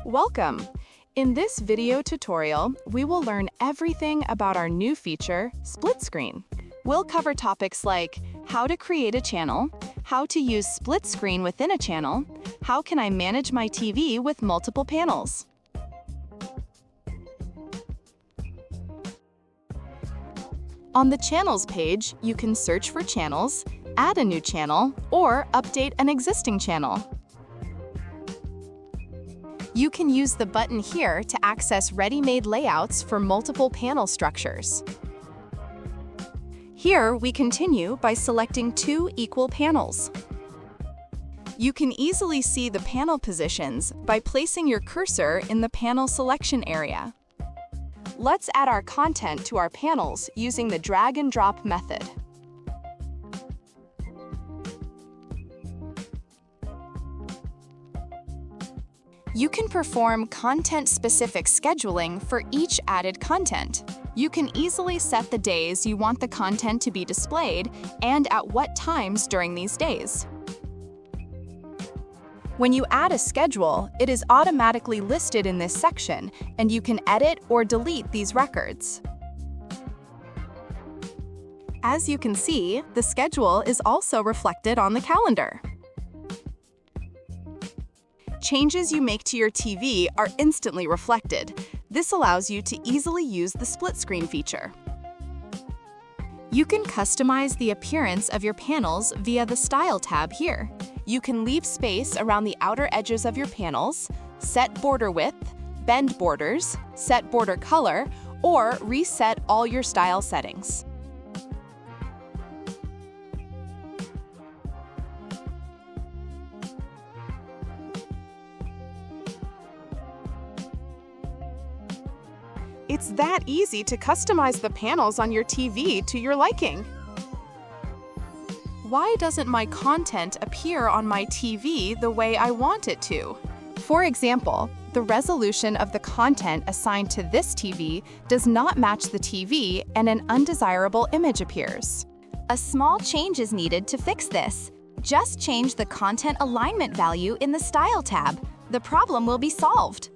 Welcome! In this video tutorial, we will learn everything about our new feature, Split Screen. We'll cover topics like how to create a channel, how to use split screen within a channel, how can I manage my TV with multiple panels. On the Channels page, you can search for channels, add a new channel, or update an existing channel. You can use the button here to access ready-made layouts for multiple panel structures. Here, we continue by selecting two equal panels. You can easily see the panel positions by placing your cursor in the panel selection area. Let's add our content to our panels using the drag and drop method. You can perform content-specific scheduling for each added content. You can easily set the days you want the content to be displayed and at what times during these days. When you add a schedule, it is automatically listed in this section, and you can edit or delete these records. As you can see, the schedule is also reflected on the calendar. Changes you make to your TV are instantly reflected. This allows you to easily use the split screen feature. You can customize the appearance of your panels via the Style tab here. You can leave space around the outer edges of your panels, set border width, bend borders, set border color, or reset all your style settings. It's that easy to customize the panels on your TV to your liking. Why doesn't my content appear on my TV the way I want it to? For example, the resolution of the content assigned to this TV does not match the TV and an undesirable image appears. A small change is needed to fix this. Just change the content alignment value in the Style tab. The problem will be solved.